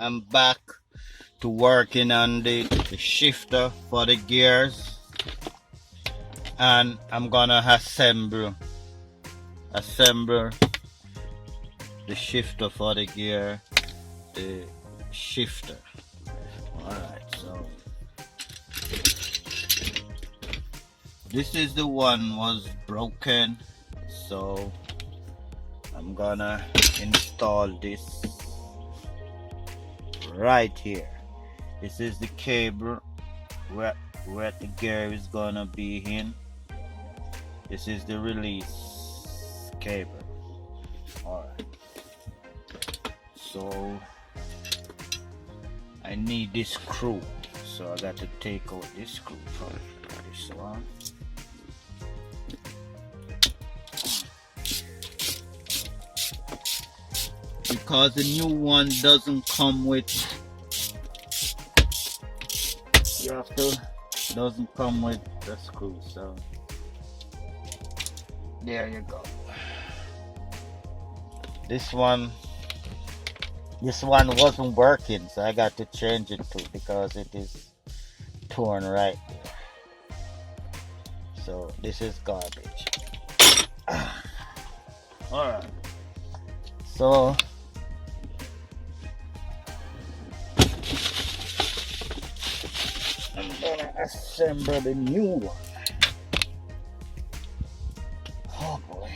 I'm back to working on the shifter for the gears, and I'm gonna assemble the shifter for the gear, the shifter. Alright, so this is the one was broken, so I'm gonna install this right here. This is the cable where the gear is gonna be in. This is the release cable. Alright, so I need this screw, so I got to take out this screw from this one. Because the new one doesn't come with, doesn't come with the screw, so there you go. This one wasn't working, so I got to change it too because it is torn right there. So this is garbage. Alright, so I'm gonna assemble the new one. Oh boy.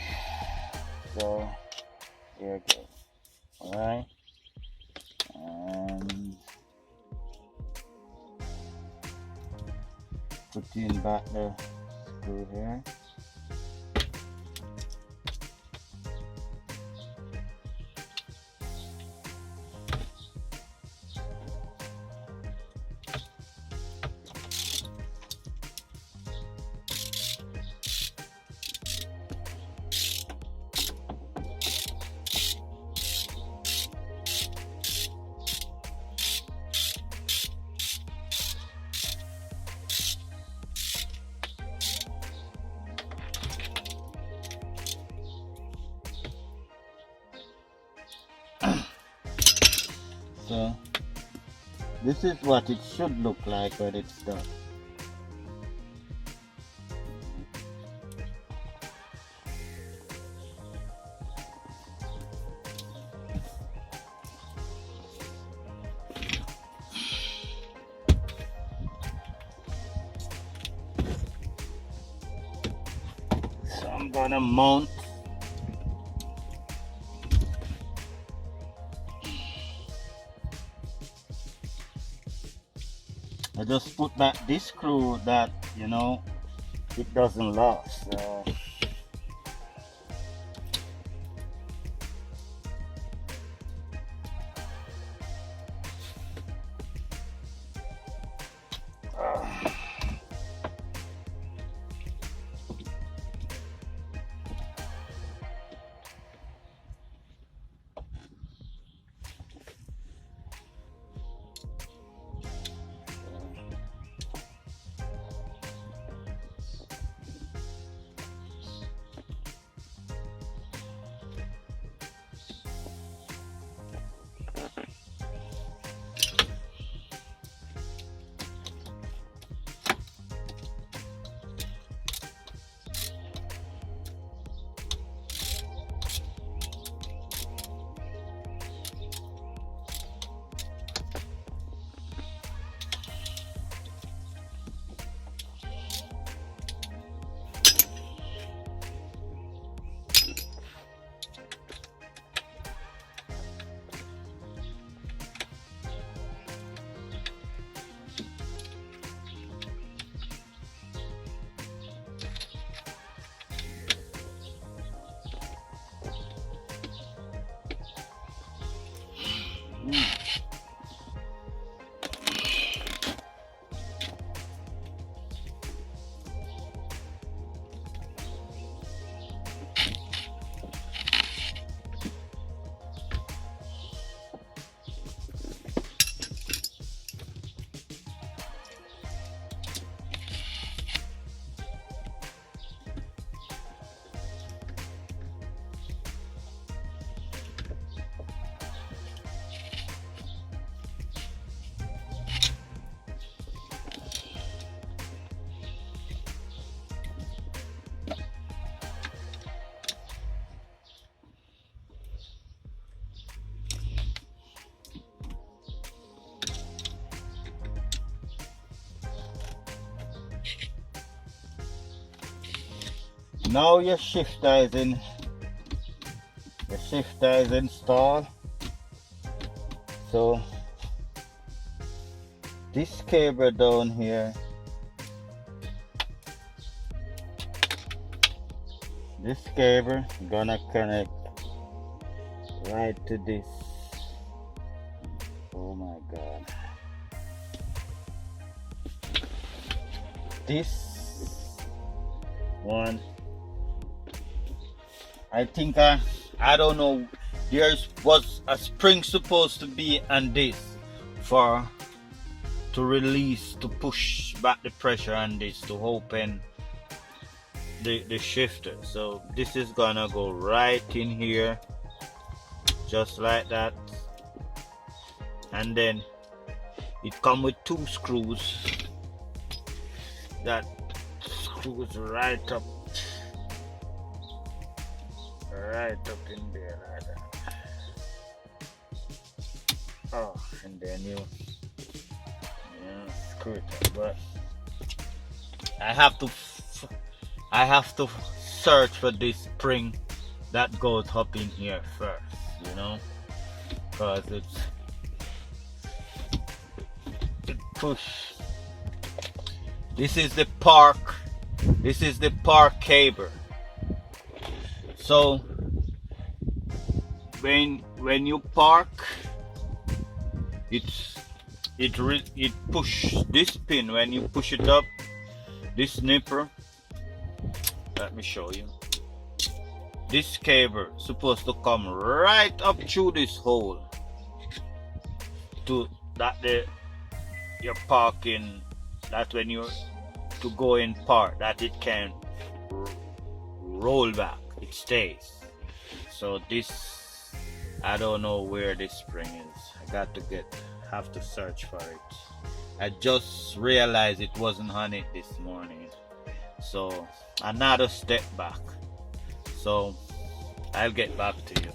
So here we go. Alright. And put in back the screw here. So this is what it should look like when it's done. So I'm gonna mount I just put back this screw that, it doesn't last. So Now your shifter is in. The shifter is installed. So this cable down here, this cable gonna connect right to this. Oh my god. This one, I think I don't know, was a spring supposed to be on this for to release, to push back the pressure on this to open the shifter. So this is gonna go right in here just like that, and then it comes with 2 screws that screws right up in there like that. Oh, and then you screw it up. But I have to search for this spring that goes up in here first, you know, because it push. This is the park cable. So when you park, it push this pin. When you push it up, this nipper, let me show you. This cable supposed to come right up through this hole to that you're parking, that when you're to go in park, that it can roll back, it stays. So this, I don't know where this spring is. I have to search for it. I just realized it wasn't on it this morning, so another step back. So I'll get back to you.